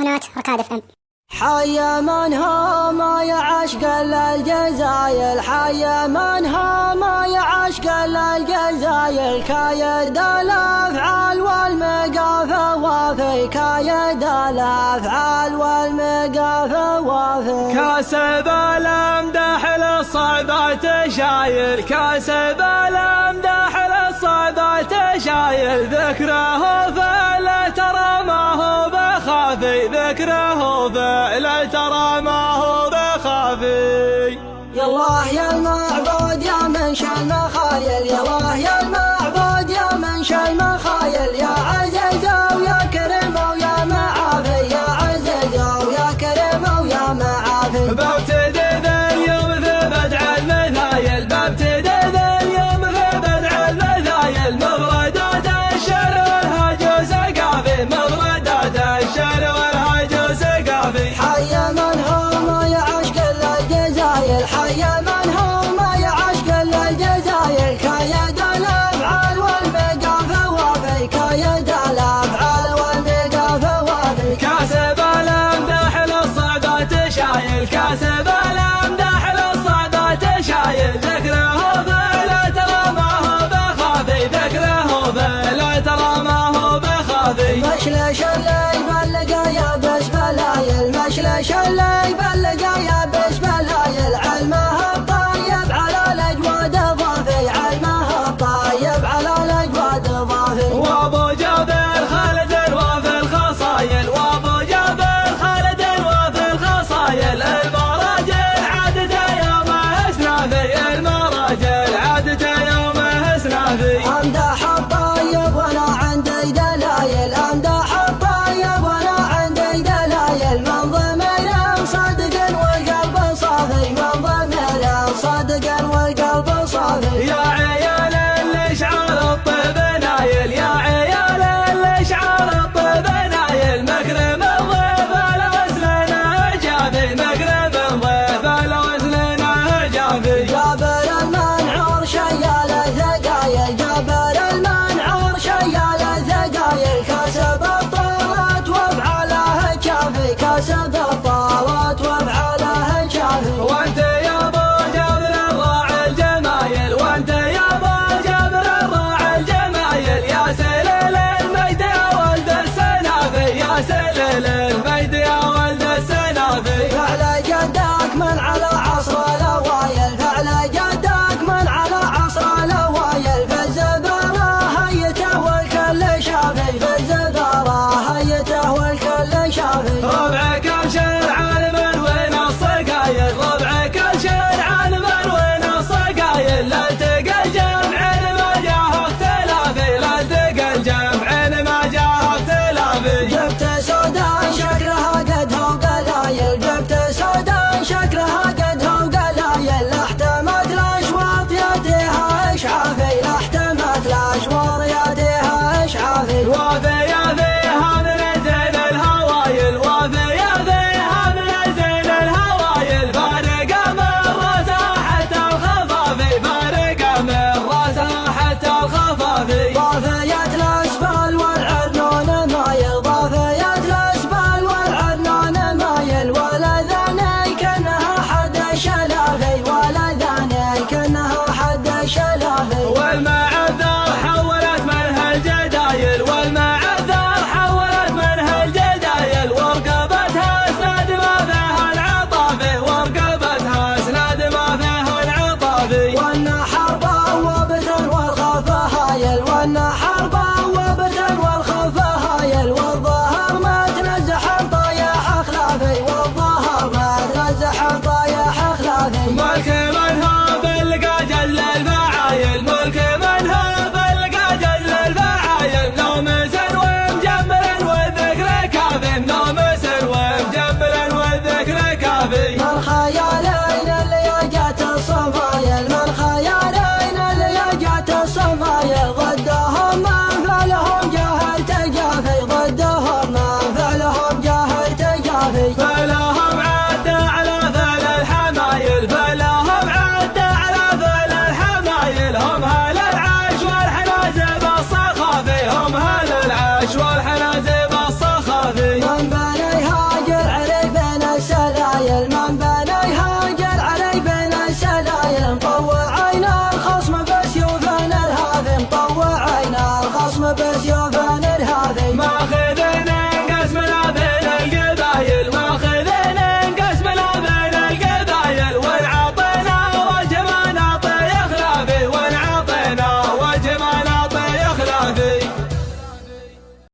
قناة ركاد اف ام. حي من هم يا عشق الجزاير، حي من هم يا عشق الجزاير، كايد الافعال والمقافة وافي، كايد الافعال والمقافة وافي. كاسب الامدح للصعبة شايل، كاسب الامدح للصعبة شايل، ذكره فلا ترى ما هو بخافي، ذكره فلا ترى ما هو بخافي. يا الله يا المعبود يا منشأ المخايل، يا الله يا المعبود يا منشأ المخايل، يا عزيز ويا كريم ويا معافي، يا عزيز ويا كريم ويا معافي. ببتدي ذا اليوم في بدع المثايل، ببتدي ذا اليوم في بدع المثايل، مفردات الشعر والهج سقافي، مفردات الشعر والهج سقافي. حي من هم يا عشق الجزاير، حي من هم يا عشق الجزاير، كايد الافعال والمقافة وافي، كايد الافعال والمقافة وافي. كاسب الامدح للصعبة شايل، كاسب الامدح للصعبة شايل، ذكره فلا ترى ما هو بخافي، ذكره فلا ترى ما هو بخافي. مشلش اللي يبلغ يا بس بلايل، مشلش اللي يبلغ يا بس بلايل، علمها الطيب على الاجواد ضافي، علمها الطيب على الاجواد ضافي. وابو جابر خالد وفي الخصايل، وابو جابر خالد وفي الخصايل، المراجل عادته يوم اسنافي، المراجل عادته يوم اسنافي. امدح الطيب وانا عندي دلايل، امدح الطيب وانا عندي دلايل، من ضمير صدق والقلب صافي، من ضمير صدق والقلب صافي. يا عيال الاشعار الطيب نايل، يا عيال الاشعار الطيب نايل، مكرم الضيف الوزن جافي، مكرم الضيف الوزن جافي. جابر المنعور شيال ثقايل، جابر المنعور شيال ثقايل، كسب الطاوات وافعاله كافي، كسب الطاوات وافعاله كافي. وانت يا ابو جابر الراعي الجمايل، وانت يا ابو جابر الراعي الجمايل، يا سليل المجد يا ولد السنافي، يا سليل المجد يا ولد السنافي.